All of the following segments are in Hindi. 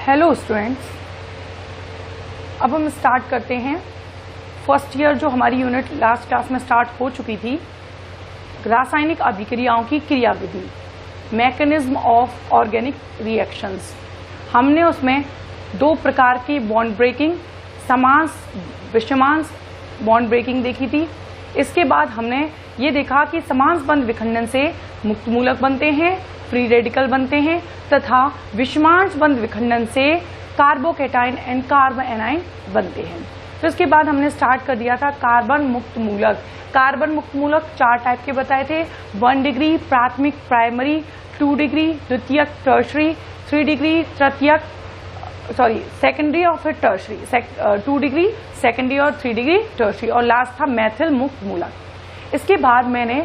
हेलो स्टूडेंट्स, अब हम स्टार्ट करते हैं फर्स्ट ईयर जो हमारी यूनिट लास्ट क्लास में स्टार्ट हो चुकी थी, रासायनिक अभिक्रियाओं की क्रियाविधि, मैकेनिज्म ऑफ ऑर्गेनिक रिएक्शंस। हमने उसमें दो प्रकार की बॉन्ड ब्रेकिंग, समांस विषमांस बॉन्ड ब्रेकिंग देखी थी। इसके बाद हमने ये देखा कि समांस बंध विखंडन से मुक्त मूलक बनते हैं, फ्री रेडिकल बनते हैं, तथा विषमांस बंध विखंडन से कार्बोकैटायन एंड कार्बन एनाइन बनते हैं। तो इसके बाद हमने स्टार्ट कर दिया था कार्बन मुक्त मूलक। कार्बन मुक्त मूलक 4 टाइप के बताए थे, 1 डिग्री प्राथमिक प्राइमरी, 2 डिग्री द्वितीयक टर्शरी, 3 डिग्री तृतीयक सेकेंडरी और फिर टर्शरी, 2 डिग्री सेकेंडरी और 3 डिग्री टर्शरी, और लास्ट था मैथिल मुक्त मूलक। इसके बाद मैंने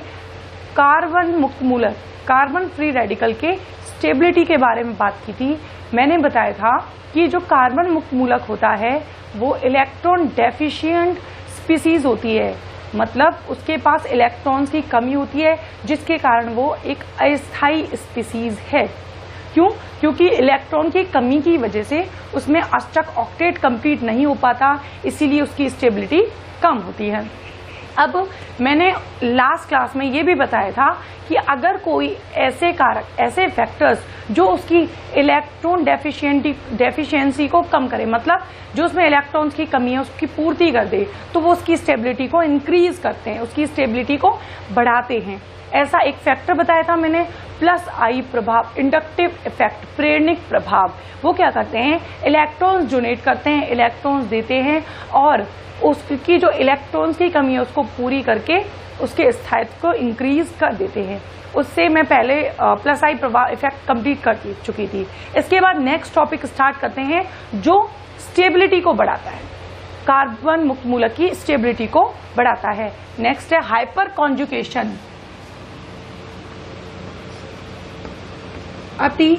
कार्बन मुक्त मूलक, कार्बन फ्री रेडिकल के स्टेबिलिटी के बारे में बात की थी। मैंने बताया था कि जो कार्बन मुक्त मूलक होता है वो इलेक्ट्रॉन डेफिशिएंट स्पीसीज होती है, मतलब उसके पास इलेक्ट्रॉन्स की कमी होती है, जिसके कारण वो एक अस्थायी स्पीसीज है। क्यों? क्योंकि इलेक्ट्रॉन की कमी की वजह से उसमें अष्टक ऑक्टेट कंप्लीट नहीं हो पाता, इसीलिए उसकी स्टेबिलिटी कम होती है। अब मैंने लास्ट क्लास में ये भी बताया था कि अगर कोई ऐसे कारक, ऐसे फैक्टर्स जो उसकी इलेक्ट्रॉन डेफिशिएंसी को कम करे, मतलब जो उसमें इलेक्ट्रॉन्स की कमी है उसकी पूर्ति कर दे, तो वो उसकी स्टेबिलिटी को इंक्रीज करते हैं, उसकी स्टेबिलिटी को बढ़ाते हैं। ऐसा एक फैक्टर बताया था मैंने, प्लस आई प्रभाव, इंडक्टिव इफेक्ट, प्रेरणिक प्रभाव। वो क्या करते हैं? इलेक्ट्रॉन्स डोनेट करते हैं, इलेक्ट्रॉन्स देते हैं, और उसकी जो इलेक्ट्रॉन्स की कमी है उसको पूरी करके उसके स्थायित्व को इंक्रीज कर देते हैं। उससे मैं पहले प्लस आई प्रभाव इफेक्ट कंप्लीट कर चुकी थी। इसके बाद नेक्स्ट टॉपिक स्टार्ट करते हैं जो स्टेबिलिटी को बढ़ाता है, कार्बन मुक्त मूलक की स्टेबिलिटी को बढ़ाता है। नेक्स्ट है हाइपर कॉन्जुगेशन, अति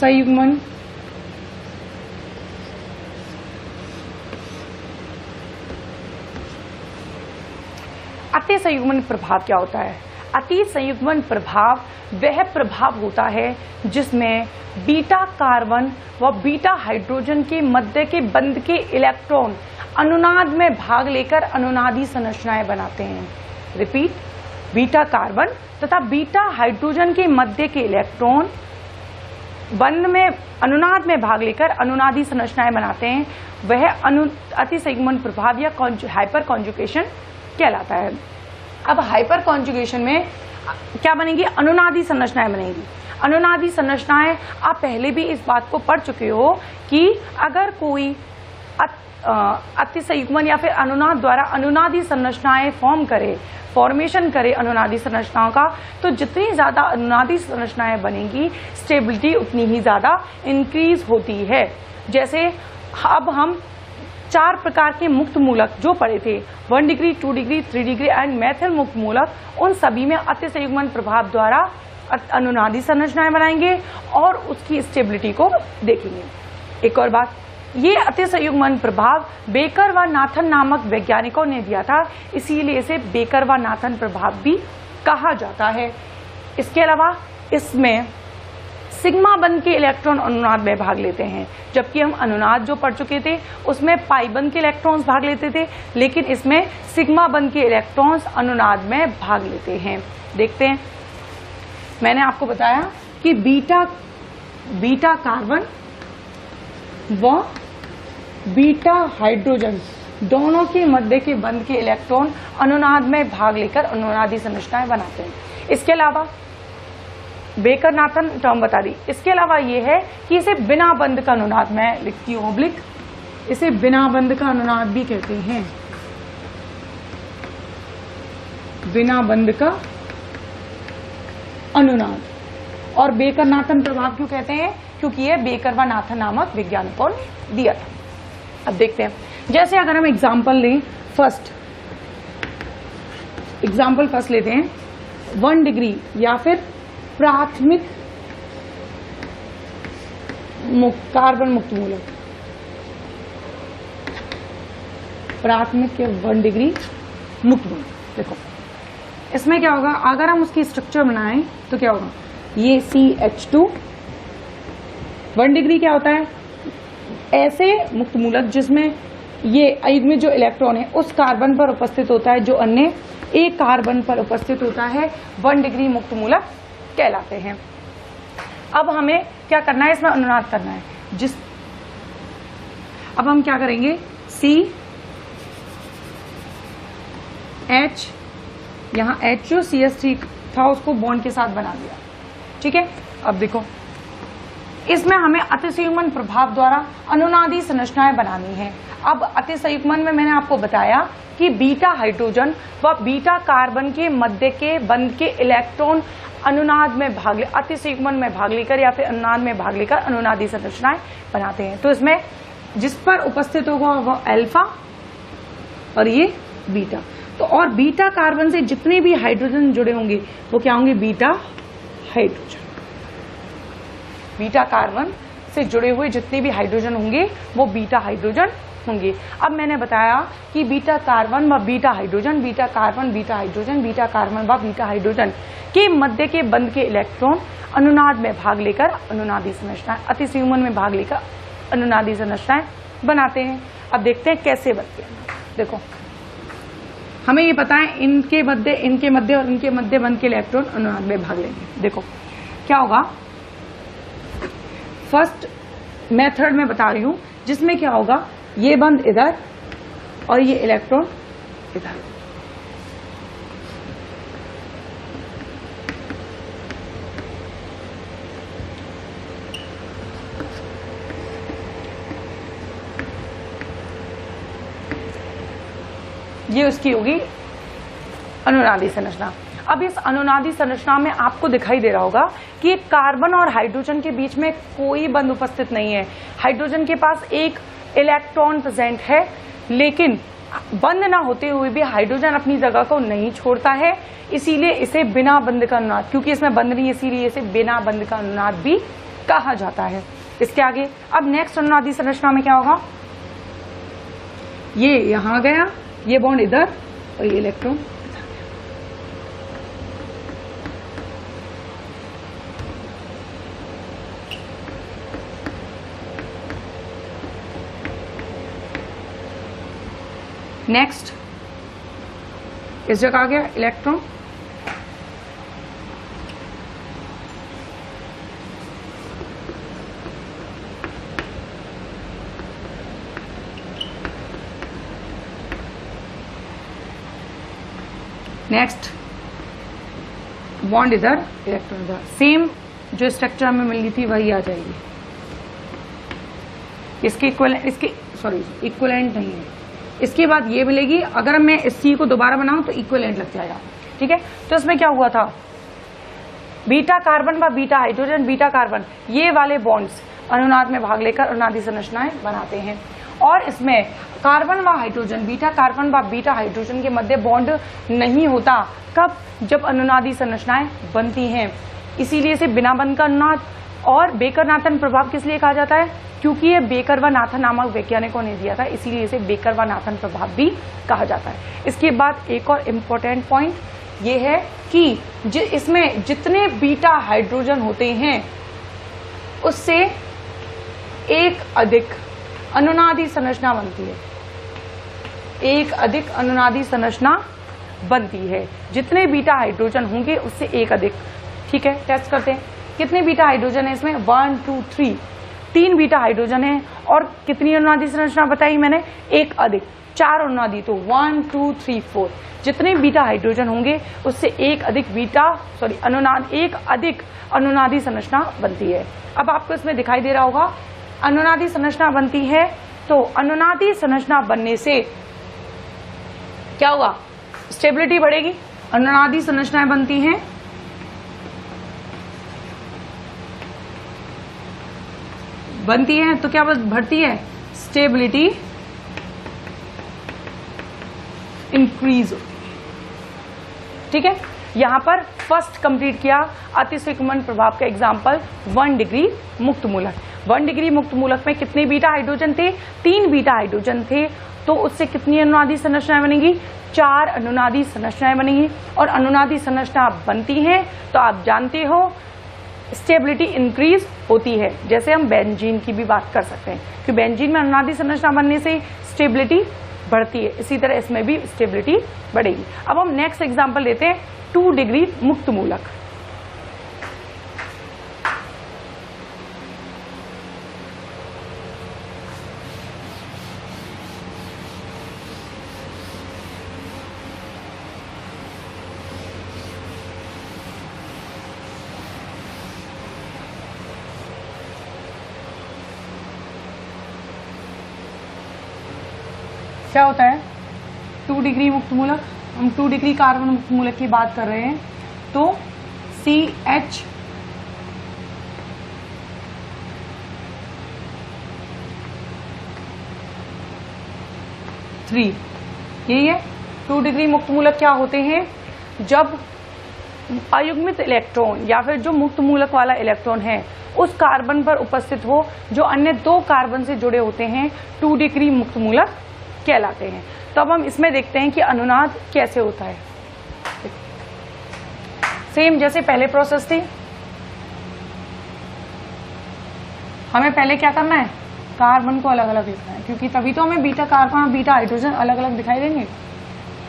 संयुग्मन अति संयुग्मन प्रभाव क्या होता है? अति संयुग्मन प्रभाव वह प्रभाव होता है जिसमें बीटा कार्बन व बीटा हाइड्रोजन के मध्य के बंध के इलेक्ट्रॉन अनुनाद में भाग लेकर अनुनादी संरचनाएं बनाते हैं। रिपीट, बीटा कार्बन तथा बीटा हाइड्रोजन के मध्य के इलेक्ट्रॉन बंध में अनुनाद में भाग लेकर अनुनादी संरचनाएं बनाते हैं। वह अति संयुग्मन प्रभाव या हाइपर कॉन्जुगेशन कहलाता है। अब हाइपर कॉन्जुगेशन में क्या बनेगी? अनुनादी संरचनाएं बनेगी। अनुनादी संरचनाएं, आप पहले भी इस बात को पढ़ चुके हो कि अगर कोई अति संयुग्मन या फिर अनुनाद द्वारा अनुनादी संरचनाएं फॉर्मेशन करे अनुनादी संरचनाओं का, तो जितनी ज्यादा अनुनादी संरचनाएं बनेंगी स्टेबिलिटी उतनी ही ज्यादा इंक्रीज होती है। जैसे अब हम 4 प्रकार के मुक्त मूलक जो पढ़े थे, 1 degree, 2 degree, 3 degree and Maithil मुक्त मूलक, उन सभी में अति संयुग्मन प्रभाव द्वारा अनुनादी संरचनाएं बनाएंगे और उसकी स्टेबिलिटी को देखेंगे। एक और बात, ये अति संयुग्मन प्रभाव बेकर व नाथन नामक वैज्ञानिकों ने दिया था, इसीलिए इसे बेकर व नाथन प्रभाव भी कहा जाता है। इसके अलावा इसमें सिग्मा बंध के इलेक्ट्रॉन अनुनाद में भाग लेते हैं, जबकि हम अनुनाद जो पढ़ चुके थे उसमें पाई बंध के इलेक्ट्रॉन्स भाग लेते थे, लेकिन इसमें सिग्मा बंध के इलेक्ट्रॉन्स अनुनाद में भाग लेते हैं। देखते हैं, मैंने आपको बताया कि बीटा कार्बन व बीटा हाइड्रोजन दोनों के मध्य के बंध के इलेक्ट्रॉन अनुनाद में भाग लेकर अनुनादी संरचनाएं बनाते हैं। इसके अलावा बेकर नाथन टर्म बता दी। इसके अलावा ये है कि इसे बिना बंध का अनुनाद, मैं लिखती हूँ ऑब्लिक, इसे बिना बंध का अनुनाद भी कहते हैं, बिना बंध का अनुनाद। और बेकर नाथन प्रभाव क्यों कहते हैं? क्योंकि ये बेकर व नाथन नामक वैज्ञानिकों ने दिया था। अब देखते हैं, जैसे अगर हम एग्जाम्पल लें, एग्जाम्पल फर्स्ट लेते हैं, 1 डिग्री या फिर प्राथमिक कार्बन मुक्त मूलक, प्राथमिक या 1 डिग्री मुक्त मूलक। देखो इसमें क्या होगा, अगर हम उसकी स्ट्रक्चर बनाएं तो क्या होगा, ये CH2। 1 डिग्री क्या होता है? ऐसे मुक्त मूलक जिसमें ये युग्मित जो इलेक्ट्रॉन है उस कार्बन पर उपस्थित होता है जो अन्य एक कार्बन पर उपस्थित होता है, 1 डिग्री मुक्त मूलक कहलाते हैं। अब हमें क्या करना है? इसमें अनुनाद करना है। अब हम क्या करेंगे? CH, यहाँ H जो CH3 था उसको बॉन्ड के साथ बना दिया, ठीक है। अब देखो, इसमें हमें अतिसंयुग्मन प्रभाव द्वारा अनुनादी संरचनाएं बनानी है। अब अतिसंयुग्मन में मैंने आपको बताया कि बीटा हाइड्रोजन व बीटा कार्बन के मध्य के बंध के इलेक्ट्रॉन अनुनाद में भाग ले, अतिसंयुग्मन में भाग लेकर या फिर अनुनाद में भाग लेकर अनुनादी संरचनाएं बनाते हैं। तो इसमें जिस पर उपस्थित होगा वह अल्फा और ये बीटा। तो और बीटा कार्बन से जितने भी हाइड्रोजन जुड़े होंगे वो क्या होंगे? Beta hydrogen. बीटा कार्बन से जुड़े हुए जितने भी हाइड्रोजन होंगे वो बीटा हाइड्रोजन होंगे। अब मैंने बताया कि बीटा कार्बन व beta hydrogen, beta carbon beta hydrogen, beta carbon व बीटा हाइड्रोजन के मध्य के बंध के इलेक्ट्रॉन अनुनाद में भाग लेकर अनुनादी संरचनाएं, अतिसंयुग्मन में भाग लेकर अनुनादी संरचनाएं बनाते हैं। अब देखते हैं कैसे बनते हैं। देखो, हमें ये पता है इनके मध्य और इनके मध्य बंध के इलेक्ट्रॉन अनुनाद में भाग लेंगे। देखो क्या होगा? फर्स्ट मेथड में बता रही हूं जिसमें क्या होगा? ये बंध इधर और ये इलेक्ट्रॉन इधर। ये उसकी होगी अनुनादी संरचना। अब इस अनुनादी संरचना में आपको दिखाई दे रहा होगा कि कार्बन और हाइड्रोजन के बीच में कोई बंध उपस्थित नहीं है। हाइड्रोजन के पास एक इलेक्ट्रॉन प्रेजेंट है, लेकिन बंध ना होते हुए भी हाइड्रोजन अपनी जगह को नहीं छोड़ता है, इसीलिए इसे बिना बंध का अनुनाद, क्योंकि इसमें बंध नहीं, इसीलिए इसे बिना बंध का अनुनाद भी कहा जाता है। इसके आगे अब नेक्स्ट अनुनादी संरचना में क्या होगा? ये यहां गया, ये बॉन्ड इधर और ये इलेक्ट्रॉन। नेक्स्ट इस जगह आ गया इलेक्ट्रॉन, नेक्स्ट बॉन्ड इधर, इलेक्ट्रॉन इधर। सेम जो स्ट्रक्चर हमें मिली थी वही आ जाएगी। इसके इक्विवेलेंट नहीं है। इसके बाद ये मिलेगी। अगर मैं इस C को दोबारा बनाऊं तो इक्विवेलेंट लग जाएगा, ठीक है। तो इसमें क्या हुआ था? बीटा कार्बन व बीटा हाइड्रोजन, बीटा कार्बन ये वाले बॉन्ड्स अनुनाद में भाग लेकर अनुनादी संरचनाएं बनाते हैं। और इसमें कार्बन व हाइड्रोजन, बीटा कार्बन व बीटा हाइड्रोजन के मध्य बॉन्ड नहीं होता। कब? जब अनुनादी संरचनाएं बनती हैं। इसीलिए इसे बिना बंध का अनुनाद। और बेकर-नाथन प्रभाव किस लिए कहा जाता है? क्योंकि ये बेकर व नाथन नामक वैज्ञानिकों ने दिया था, इसीलिए इसे बेकर व नाथन प्रभाव भी कहा जाता है। इसके बाद एक और इम्पोर्टेंट पॉइंट ये है कि इसमें जितने बीटा हाइड्रोजन होते हैं उससे एक अधिक अनुनादी संरचना बनती है। एक अधिक अनुनादी संरचना बनती है। जितने बीटा हाइड्रोजन होंगे उससे एक अधिक, ठीक है। टेस्ट करते हैं कितने बीटा हाइड्रोजन है इसमें? 1 2 3, 3 बीटा हाइड्रोजन है। और कितनी अनुनादी संरचना बताई मैंने? एक अधिक, 4 अनुनादी। तो 1 2 3 4, जितने बीटा हाइड्रोजन होंगे उससे एक अधिक अनुनादी संरचना बनती है। अब आपको इसमें दिखाई दे रहा होगा अनुनादी संरचना बनती है। तो अनुनादी संरचना बनने से क्या होगा? स्टेबिलिटी बढ़ेगी। अनुनादी संरचनाएं बनती हैं, तो क्या बढ़ती है? स्टेबिलिटी इंक्रीज होती है, ठीक है। यहां पर फर्स्ट कंप्लीट किया अतिसंयुग्मन प्रभाव का एग्जांपल 1 डिग्री मुक्त मूलक। 1 डिग्री मुक्त मूलक में कितने बीटा हाइड्रोजन थे? 3 बीटा हाइड्रोजन थे। तो उससे कितनी अनुनादी संरचनाएं बनेंगी? 4 अनुनादी संरचनाएं बनेंगी। और अनुनादी संरचना बनती हैं तो आप जानते हो स्टेबिलिटी इंक्रीज होती है। जैसे हम बेंजीन की भी बात कर सकते हैं कि बेंजीन में अनुनादी संरचना बनने से स्टेबिलिटी बढ़ती है, इसी तरह इसमें भी स्टेबिलिटी बढ़ेगी। अब हम नेक्स्ट एग्जांपल लेते हैं 2 डिग्री मुक्त मूलक। क्या होता है 2 डिग्री मुक्त मूलक? हम 2 डिग्री कार्बन मुक्त मूलक की बात कर रहे हैं, तो CH यही है 2 डिग्री मुक्त मूलक। क्या होते हैं? जब अयुग्मित इलेक्ट्रॉन या फिर जो मुक्त मूलक वाला इलेक्ट्रॉन है उस कार्बन पर उपस्थित हो जो अन्य 2 कार्बन से जुड़े होते हैं, 2 डिग्री मुक्त मूलक कहलाते हैं। तो अब हम इसमें देखते हैं कि अनुनाद कैसे होता है। सेम जैसे पहले प्रोसेस थी, हमें पहले क्या करना है, कार्बन को अलग अलग लिखना है, क्योंकि तभी तो हमें बीटा कार्बन और बीटा हाइड्रोजन अलग अलग दिखाई देंगे।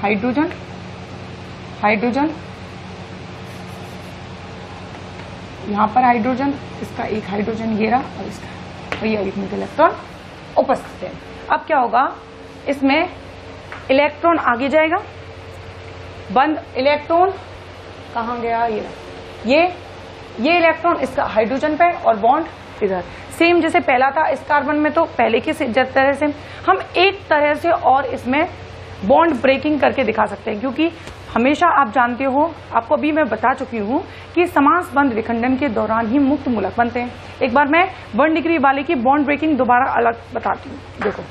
हाइड्रोजन हाइड्रोजन, यहां पर हाइड्रोजन, इसका एक हाइड्रोजन ये रहा और इसका वही अयुग्मित इलेक्ट्रॉन उपस्थित है। अब क्या होगा, इसमें इलेक्ट्रॉन आगे जाएगा, बंद इलेक्ट्रॉन कहाँ गया, ये इलेक्ट्रॉन इसका हाइड्रोजन पे और बॉन्ड इधर। सेम जैसे पहला था इस कार्बन में, तो पहले के तरह से हम एक तरह से और इसमें बॉन्ड ब्रेकिंग करके दिखा सकते हैं, क्योंकि हमेशा आप जानते हो, आपको अभी मैं बता चुकी हूं कि समास बंध विखंडन के दौरान ही मुक्त मूलक बनते हैं। एक बार मैं 1 डिग्री वाले की बॉन्ड ब्रेकिंग दोबारा अलग बताती हूँ। देखो,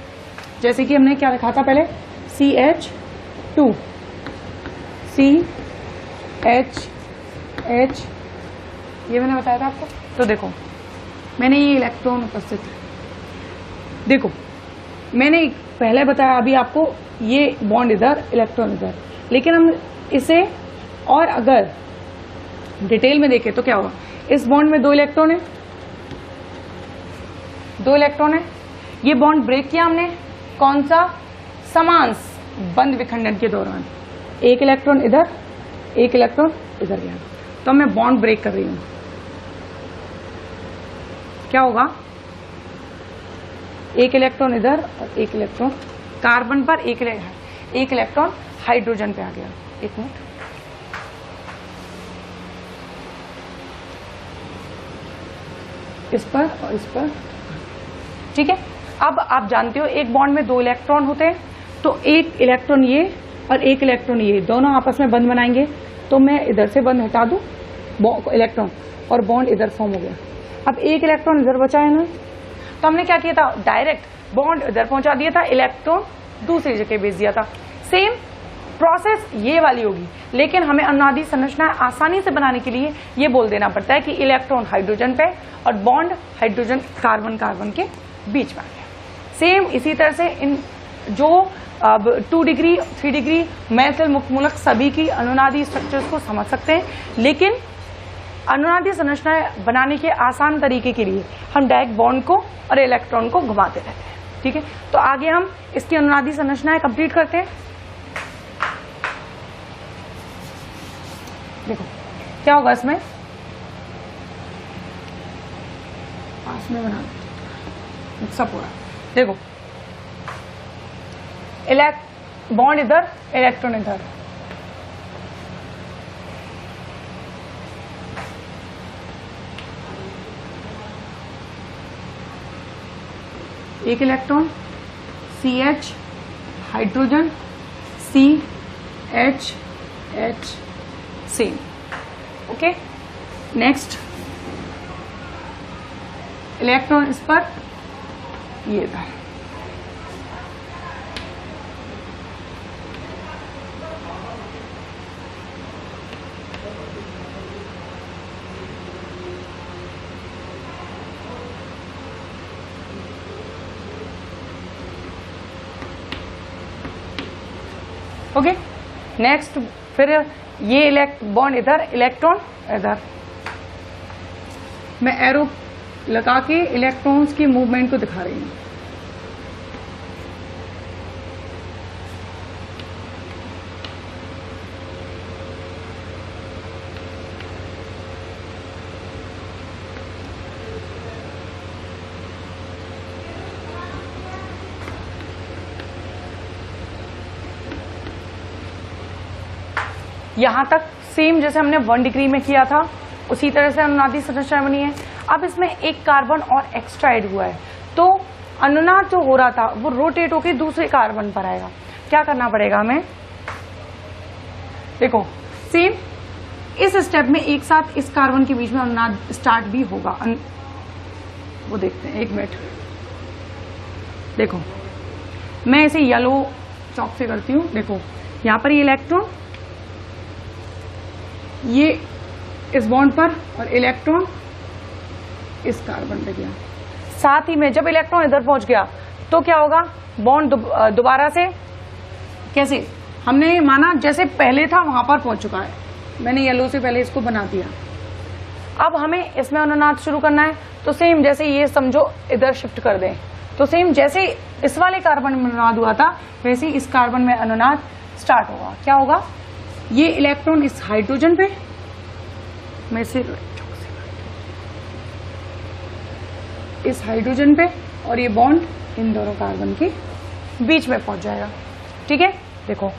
जैसे कि हमने क्या लिखा था पहले, CH2 CHH, ये मैंने बताया था आपको। तो देखो, मैंने ये इलेक्ट्रॉन उपस्थित है, देखो मैंने पहले बताया अभी आपको, ये बॉन्ड इधर इलेक्ट्रॉन इधर, लेकिन हम इसे और अगर डिटेल में देखें तो क्या होगा, इस बॉन्ड में 2 इलेक्ट्रॉन है, 2 इलेक्ट्रॉन है, ये बॉन्ड ब्रेक किया हमने, कौन सा, समांस बंध विखंडन के दौरान, 1 इलेक्ट्रॉन इधर 1 इलेक्ट्रॉन इधर गया, तो मैं बॉन्ड ब्रेक कर रही हूं। क्या होगा, 1 इलेक्ट्रॉन इधर और 1 इलेक्ट्रॉन कार्बन पर, 1 इलेक्ट्रॉन हाइड्रोजन पे आ गया। एक मिनट, इस पर और इस पर, ठीक है। अब आप जानते हो एक बॉन्ड में 2 इलेक्ट्रॉन होते हैं, तो 1 इलेक्ट्रॉन ये और 1 इलेक्ट्रॉन ये, दोनों आपस में बंध बनाएंगे। तो मैं इधर से बंध हटा दूं इलेक्ट्रॉन, और बॉन्ड इधर फॉर्म हो गया। अब 1 इलेक्ट्रॉन इधर बचा है ना, तो हमने क्या किया था, डायरेक्ट बॉन्ड इधर पहुंचा दिया था, इलेक्ट्रॉन दूसरी जगह भेज दिया था। सेम प्रोसेस ये वाली होगी, लेकिन हमें अनुनादी संरचना आसानी से बनाने के लिए ये बोल देना पड़ता है कि इलेक्ट्रॉन हाइड्रोजन पे और बॉन्ड हाइड्रोजन कार्बन कार्बन के बीच में आ गया। सेम इसी तरह से इन जो अब 2 डिग्री 3 डिग्री मैथिल मुक्त मूलक सभी की अनुनादी स्ट्रक्चर्स को समझ सकते हैं, लेकिन अनुनादी संरचना बनाने के आसान तरीके के लिए हम डायरेक्ट बॉन्ड को और इलेक्ट्रॉन को घुमाते रहते हैं। ठीक है, तो आगे हम इसकी अनुनादी संरचनाएं कंप्लीट करते हैं। देखो क्या होगा, इसमें पास में बना सब पूरा, देखो बॉन्ड इधर इलेक्ट्रॉन इधर, एक electron CH hydrogen CH H same. Okay, next electron इस पर ये था, ओके। नेक्स्ट फिर ये बॉन्ड इधर इलेक्ट्रॉन इधर, मैं एरो लगा के इलेक्ट्रॉन्स की मूवमेंट को दिखा रही हूँ। यहां तक सेम जैसे हमने 1 डिग्री में किया था उसी तरह से अनुनादी संरचना बनी है। अब इसमें एक कार्बन और एक्स्ट्रा ऐड हुआ है, तो अनुनाद जो हो रहा था वो रोटेट होकर दूसरे कार्बन पर आएगा। क्या करना पड़ेगा हमें? देखो सेम इस स्टेप में एक साथ इस कार्बन के बीच में अनुनाद स्टार्ट भी होगा। वो देखते हैं, 1 मिनट। देखो मैं इसे येलो चॉक से करती हूँ। देखो यहां पर ये इलेक्ट्रॉन ये इस बॉन्ड पर और इलेक्ट्रॉन इस कार्बन पे गया। साथ ही में जब इलेक्ट्रॉन इधर पहुंच गया तो क्या होगा? बॉन्ड दोबारा से कैसे हमने माना जैसे पहले था वहां पर पहुंच चुका है। मैंने येलो से पहले इसको बना दिया। अब हमें इसमें अनुनाद शुरू करना है, तो सेम जैसे ये समझो इधर शिफ्ट कर दें, तो सेम जैसे इस वाले कार्बन में अनुनाद हुआ था वैसे इस कार्बन में अनुनाद स्टार्ट होगा। क्या होगा? ये इलेक्ट्रॉन इस हाइड्रोजन पे, मैं इसे इस हाइड्रोजन पे, और ये बॉन्ड इन दोनों कार्बन के बीच में पहुंच जाएगा। ठीक है, देखो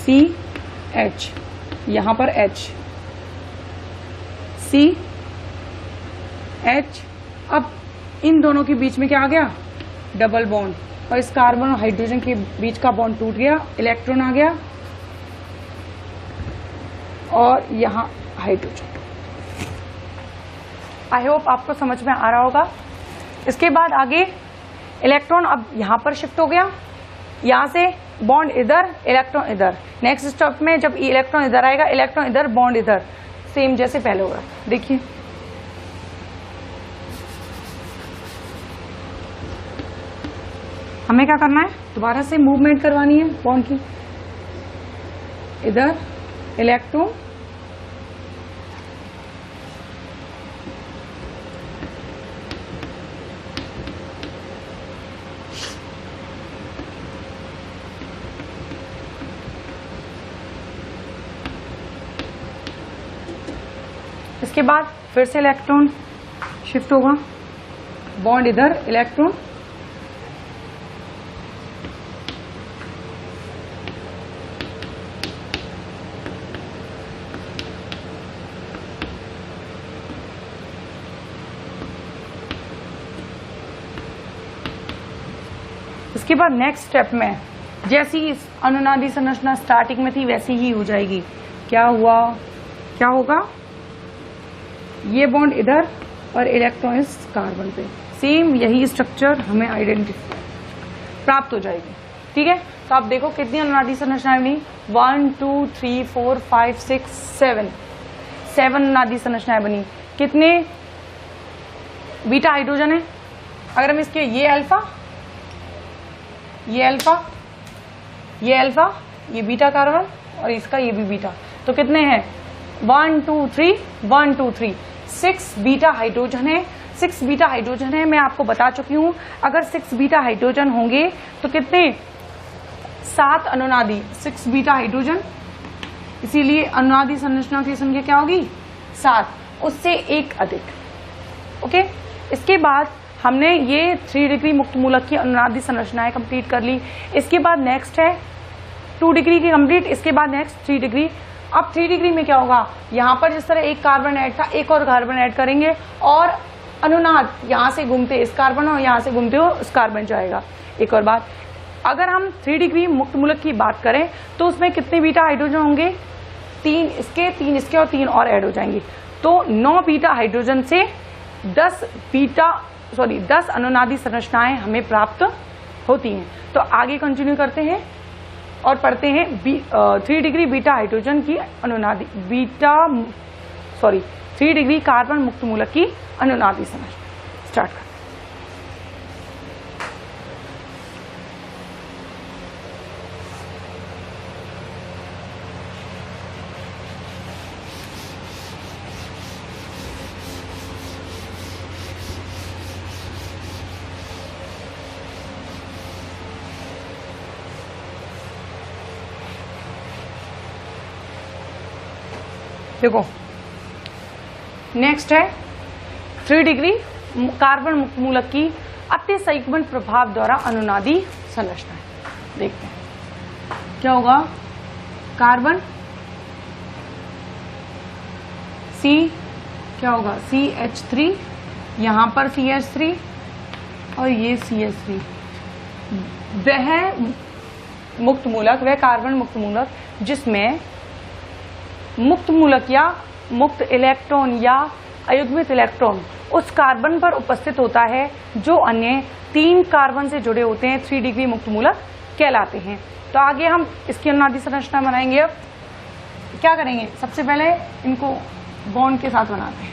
CH, यहां पर H, CH। अब इन दोनों के बीच में क्या आ गया? डबल बॉन्ड, और इस कार्बन और हाइड्रोजन के बीच का बॉन्ड टूट गया, इलेक्ट्रॉन आ गया और यहां हाइड्रोजन। आई होप आपको समझ में आ रहा होगा। इसके बाद आगे इलेक्ट्रॉन अब यहां पर शिफ्ट हो गया, यहां से बॉन्ड इधर, इलेक्ट्रॉन इधर। नेक्स्ट स्टेप में जब इलेक्ट्रॉन इधर आएगा, इलेक्ट्रॉन इधर, बॉन्ड इधर, सेम जैसे पहले होगा। देखिए हमें क्या करना है? दोबारा से मूवमेंट करवानी है बॉन्ड की। इधर इलेक्ट्रॉन, इसके बाद फिर से इलेक्ट्रॉन शिफ्ट होगा, बॉन्ड इधर, इलेक्ट्रॉन, इसके बाद नेक्स्ट स्टेप में जैसी इस अनुनादी संरचना स्टार्टिंग में थी वैसी ही हो जाएगी। क्या हुआ? क्या होगा? ये बॉन्ड इधर और इलेक्ट्रॉन इस कार्बन पे, सेम यही स्ट्रक्चर हमें आइडेंटिफाई प्राप्त हो जाएगी। ठीक है, तो आप देखो कितनी अनुनादी संरचनाएं बनी? 1 2 3 4 5 6 7 अनुनादी संरचनाएं बनी। कितने बीटा हाइड्रोजन है? अगर हम इसके ये अल्फा, ये अल्फा, ये अल्फा, ये बीटा कार्बन और इसका ये भी बीटा, तो कितने हैं? 1 2 3 1 2 3 6 बीटा हाइड्रोजन है। 6 बीटा हाइड्रोजन है। मैं आपको बता चुकी हूं अगर 6 बीटा हाइड्रोजन होंगे तो कितने? 7 अनुनादी, 6 बीटा हाइड्रोजन, इसीलिए अनुनादी संरचना की संख्या क्या होगी? 7, उससे एक अधिक। ओके, इसके बाद हमने ये 3 डिग्री मुक्त मूलक की अनुनादी संरचनाएं कंप्लीट कर ली। इसके बाद नेक्स्ट है 2 डिग्री की कंप्लीट, इसके बाद नेक्स्ट 3 डिग्री। अब 3 डिग्री में क्या होगा? यहाँ पर जिस तरह एक कार्बन ऐड था, एक और कार्बन ऐड करेंगे और अनुनाद यहाँ से घूमते इस कार्बन और यहाँ से घूमते हो उस कार्बन जाएगा। एक और बात, अगर हम 3 डिग्री मुक्त मूलक की बात करें तो उसमें कितने बीटा हाइड्रोजन होंगे? 3 इसके, 3 इसके और 3 और ऐड हो जाएंगे, तो 9 बीटा हाइड्रोजन से 10 अनुनादी संरचनाएं हमें प्राप्त होती हैं। तो आगे कंटिन्यू करते हैं और पढ़ते हैं 3 डिग्री बीटा हाइड्रोजन की अनुनादी 3 डिग्री कार्बन मुक्त मूलक की अनुनादी संरचना स्टार्ट करते हैं। देखो नेक्स्ट है 3 डिग्री कार्बन मुक्त मूलक की अति संयुग्मन प्रभाव द्वारा अनुनादी संरचना है। देखते हैं क्या होगा। कार्बन C क्या होगा CH3, यहां पर CH3 और ये CH3। वह मुक्त मूलक, वह कार्बन मुक्त मूलक जिसमें मुक्त मूलक या मुक्त इलेक्ट्रॉन या अयुग्मित इलेक्ट्रॉन उस कार्बन पर उपस्थित होता है जो अन्य 3 कार्बन से जुड़े होते हैं, 3 डिग्री मुक्त मूलक कहलाते हैं। तो आगे हम इसकी अनुनादी संरचना बनाएंगे। अब क्या करेंगे, सबसे पहले इनको बॉन्ड के साथ बनाते हैं।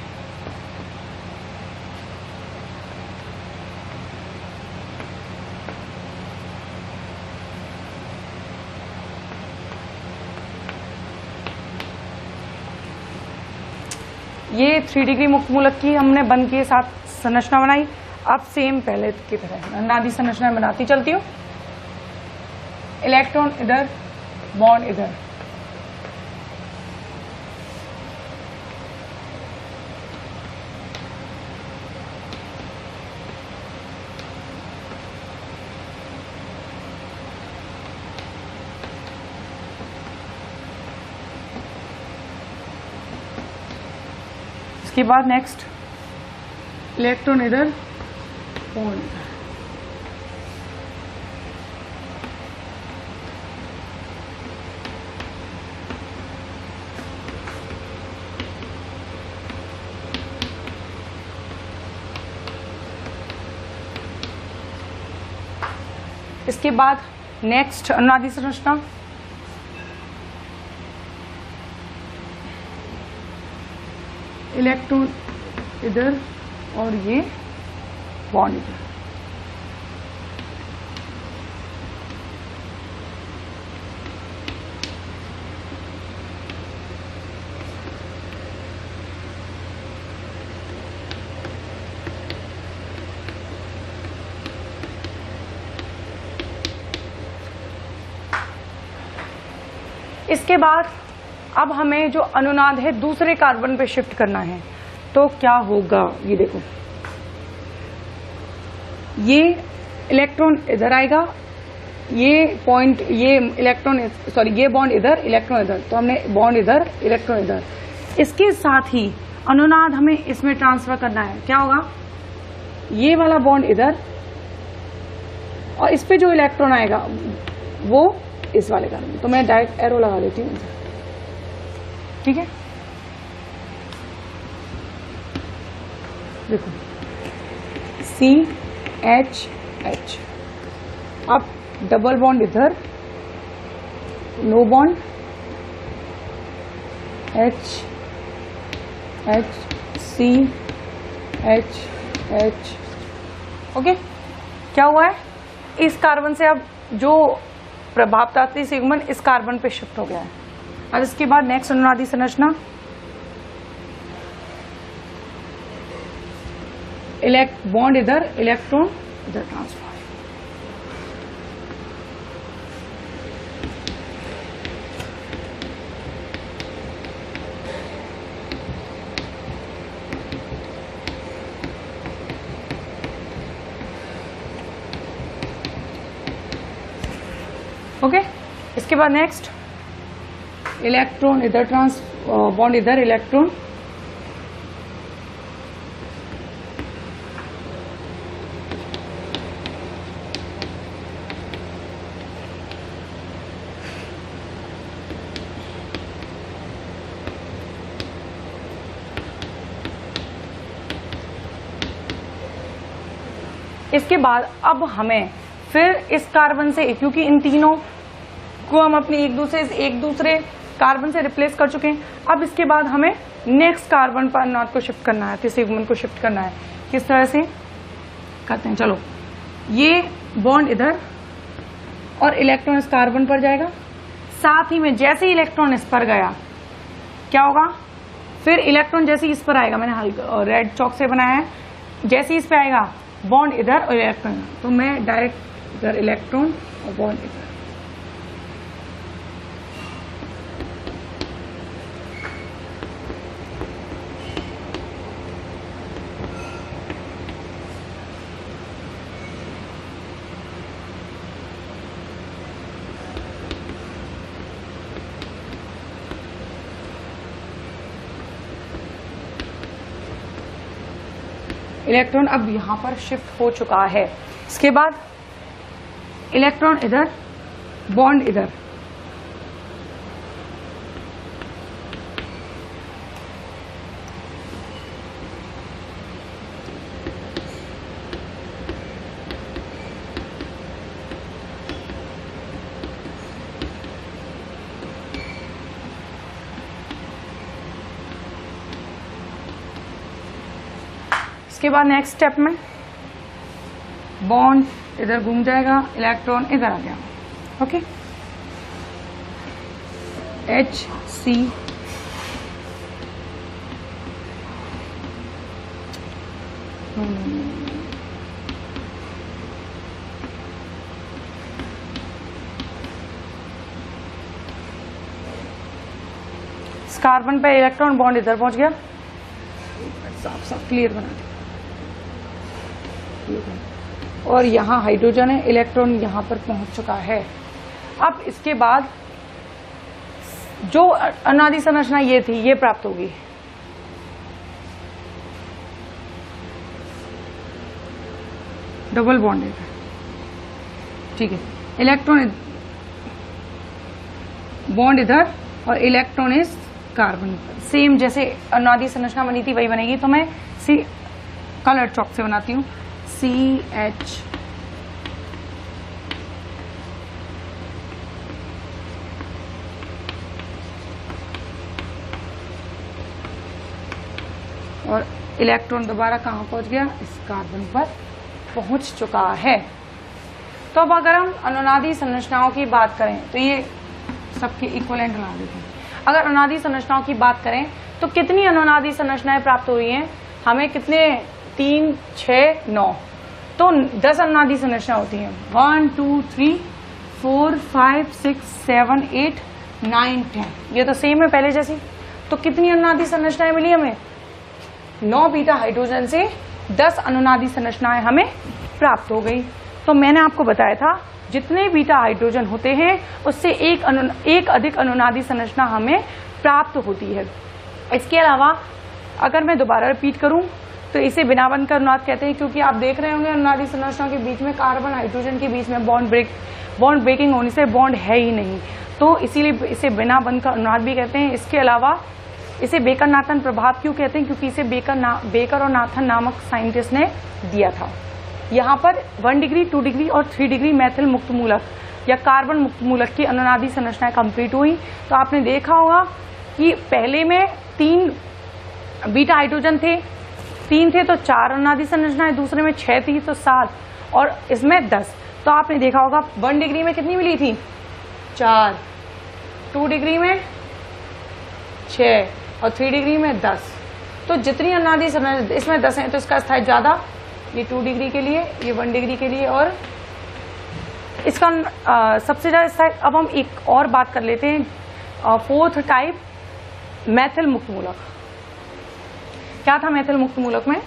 ये 3 डिग्री मुक्त मूलक की हमने बंद के साथ संरचना बनाई। अब सेम पहले की तरह अनुनादी संरचना बनाती चलती हूँ। इलेक्ट्रॉन इधर, बॉन्ड इधर, इसके बाद नेक्स्ट इलेक्ट्रॉन इधर, बॉन्ड इधर। इसके बाद नेक्स्ट अनुनादी संरचना, इलेक्ट्रॉन इधर और ये बॉन्ड इधर। इसके बाद अब हमें जो अनुनाद है दूसरे कार्बन पे शिफ्ट करना है। तो क्या होगा, ये देखो, ये इलेक्ट्रॉन इधर आएगा, ये पॉइंट, ये इलेक्ट्रॉन सॉरी ये बॉन्ड इधर, इलेक्ट्रॉन इधर। तो हमने बॉन्ड इधर, इलेक्ट्रॉन इधर। इसके साथ ही अनुनाद हमें इसमें ट्रांसफर करना है। क्या होगा, ये वाला बॉन्ड इधर और इस पे जो इलेक्ट्रॉन आएगा वो इस वाले कार्बन। तो मैं डायरेक्ट एरो लगा देती हूँ, ठीक है। देखो CH, अब डबल बॉन्ड इधर, no bond, H C H। Okay, क्या हुआ है, इस कार्बन से अब जो प्रभावतात्विक सिग्मन इस कार्बन पे शिफ्ट हो गया है। अब इसके बाद नेक्स्ट अनुनादी संरचना, बॉन्ड इधर, इलेक्ट्रॉन इधर ट्रांसफर। ओके, इसके बाद नेक्स्ट इलेक्ट्रॉन इधर बॉन्ड इधर, इलेक्ट्रॉन इसके बाद अब हमें फिर इस कार्बन से, क्योंकि इन तीनों को हम अपने एक दूसरे कार्बन से रिप्लेस कर चुके हैं, अब इसके बाद हमें नेक्स्ट कार्बन पर अनुनाद को शिफ्ट करना है, तीसरे सिग्मन को शिफ्ट करना है। किस तरह से करते हैं, चलो, ये बॉन्ड इधर और इलेक्ट्रॉन इस कार्बन पर जाएगा। साथ ही में जैसे ही इलेक्ट्रॉन इस पर गया क्या होगा, फिर इलेक्ट्रॉन जैसे ही इस पर आएगा, मैंने हल्का रेड चौक से बनाया है, जैसे ही इस पे आएगा बॉन्ड इधर और इलेक्ट्रॉन, तो मैं डायरेक्ट इधर इलेक्ट्रॉन और बॉन्ड इधर। इलेक्ट्रॉन अब यहां पर शिफ्ट हो चुका है। इसके बाद इलेक्ट्रॉन इधर, बॉन्ड इधर, इसके बाद नेक्स्ट स्टेप में बॉन्ड इधर घूम जाएगा, इलेक्ट्रॉन इधर आ गया। ओके, HC कार्बन पे इलेक्ट्रॉन, बॉन्ड इधर पहुंच गया। साफ साफ क्लियर बना दिया। और यहाँ हाइड्रोजन है, इलेक्ट्रॉन यहाँ पर पहुंच चुका है। अब इसके बाद जो अनादि संरचना ये थी, ये प्राप्त होगी। डबल बॉन्ड है, ठीक है। इलेक्ट्रॉन बॉन्ड इधर और इलेक्ट्रॉन इस कार्बन पर, सेम जैसे अनादि संरचना बनी थी वही बनेगी। तो मैं कलर चॉक से बनाती हूँ, CH और इलेक्ट्रॉन दोबारा कहाँ पहुंच गया, इस कार्बन पर पहुंच चुका है। तो अब अगर हम अनुनादी संरचनाओं की बात करें तो ये सबके इक्वलेंट बना देते हैं। अगर अनुनादी संरचनाओं की बात करें तो कितनी अनुनादी संरचनाएं प्राप्त हो रही हैं हमें, कितने, 3, 6, 9, तो 10 अनुनादी संरचना होती हैं। 1, 2, 3, 4, 5, 6, 7, 8, 9, 10, ये तो सेम है पहले जैसी। तो कितनी अनुनादी संरचनाएं मिली हमें, 9 बीटा हाइड्रोजन से 10 अनुनादी संरचनाएं हमें प्राप्त हो गई। तो मैंने आपको बताया था जितने बीटा हाइड्रोजन होते हैं उससे एक अधिक अनुनादी संरचना हमें प्राप्त होती है। इसके अलावा अगर मैं दोबारा रिपीट करूं तो इसे बिना बंध का अनुनाद कहते हैं, क्योंकि आप देख रहे होंगे अनुनादी संरचनाओं के बीच में कार्बन हाइड्रोजन के बीच में बॉन्ड ब्रेकिंग होने से बॉन्ड है ही नहीं, तो इसीलिए इसे बिना बंध का अनुनाद भी कहते हैं। इसके अलावा इसे बेकर नाथन प्रभाव क्यों कहते हैं, क्योंकि इसे बेकर और नाथन नामक साइंटिस्ट ने दिया था। यहाँ पर 1 डिग्री, 2 डिग्री और 3 डिग्री मैथिल मुक्त मूलक या कार्बन मुक्त मूलक की अनुनादी संरचनाएं कंप्लीट हुई। तो आपने देखा होगा कि पहले में 3 बीटा हाइड्रोजन थे, 3 थे तो 4 अनुनादी संरचनाएं, दूसरे में 6 थी तो 7 और इसमें 10। तो आपने देखा होगा 1 डिग्री में कितनी मिली थी, 4, 2 डिग्री में 6 और 3 डिग्री में 10। तो जितनी अनुनादी संरचना इसमें 10 है तो इसका स्थायित्व ज्यादा, ये 2 डिग्री के लिए, ये 1 डिग्री के लिए, और इसका सबसे ज्यादा स्थायित्व। अब हम एक और बात कर लेते हैं, 4th टाइप मैथिल मुक्त मूलक। क्या था मैथिल मुक्त मूलक में,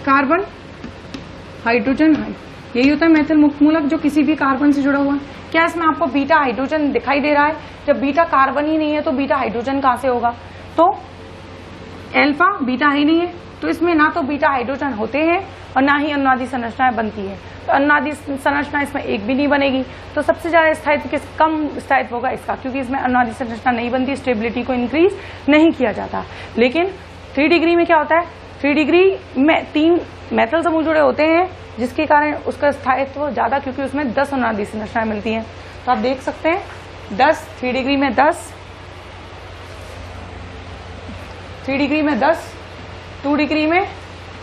कार्बन हाइड्रोजन, यही होता है मैथिल मुक्त मूलक जो किसी भी कार्बन से जुड़ा हुआ है। क्या इसमें आपको बीटा हाइड्रोजन दिखाई दे रहा है, जब बीटा कार्बन ही नहीं है तो बीटा हाइड्रोजन कहां से होगा, तो अल्फा बीटा ही नहीं है तो इसमें ना तो बीटा हाइड्रोजन होते हैं और ना ही अनुनादी संरचनाएं बनती है। तो अनुनादी संरचना इसमें एक भी नहीं बनेगी। तो सबसे ज्यादा स्थायित्व कम स्थायित्व होगा इसका, क्योंकि इसमें अनुनादी संरचना नहीं बनती, स्टेबिलिटी को इंक्रीज नहीं किया जाता। लेकिन 3 डिग्री में क्या होता है, 3 डिग्री में 3 मेटल समूह जुड़े होते हैं जिसके कारण उसका स्थायित्व ज्यादा, क्योंकि उसमें 10 अनुनादी संरचनाएं मिलती हैं। तो आप देख सकते हैं 10, 3 डिग्री में 10, 3 डिग्री में 10, 2 डिग्री में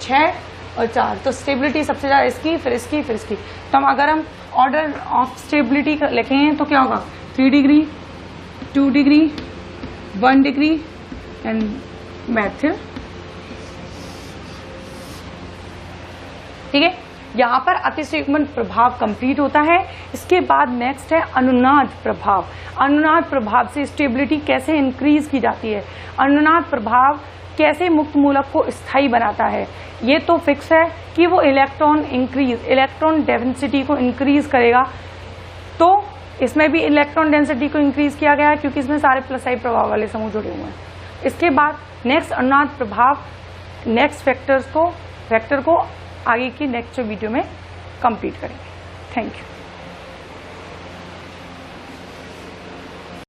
6 और 4। तो स्टेबिलिटी सबसे ज्यादा इसकी, फिर इसकी, फिर इसकी। तो अगर हम ऑर्डर ऑफ स्टेबिलिटी लिखें तो क्या होगा, 3 degree, 2 degree, 1 degree and Maithil. ठीक है, यहाँ पर अतिसयुग्मन प्रभाव कंप्लीट होता है। इसके बाद नेक्स्ट है अनुनाद प्रभाव। अनुनाद प्रभाव से स्टेबिलिटी कैसे इंक्रीज की जाती है, अनुनाद प्रभाव कैसे मुक्त मूलक को स्थायी बनाता है, ये तो फिक्स है कि वो इलेक्ट्रॉन डेंसिटी को इंक्रीज करेगा। तो इसमें भी इलेक्ट्रॉन डेंसिटी को इंक्रीज किया गया है क्योंकि इसमें सारे प्लस आई प्रभाव वाले समूह जुड़े हुए हैं। इसके बाद नेक्स्ट अनुनाद प्रभाव, नेक्स्ट वेक्टर को आगे की नेक्स्ट वीडियो में कंप्लीट करेंगे। Thank you.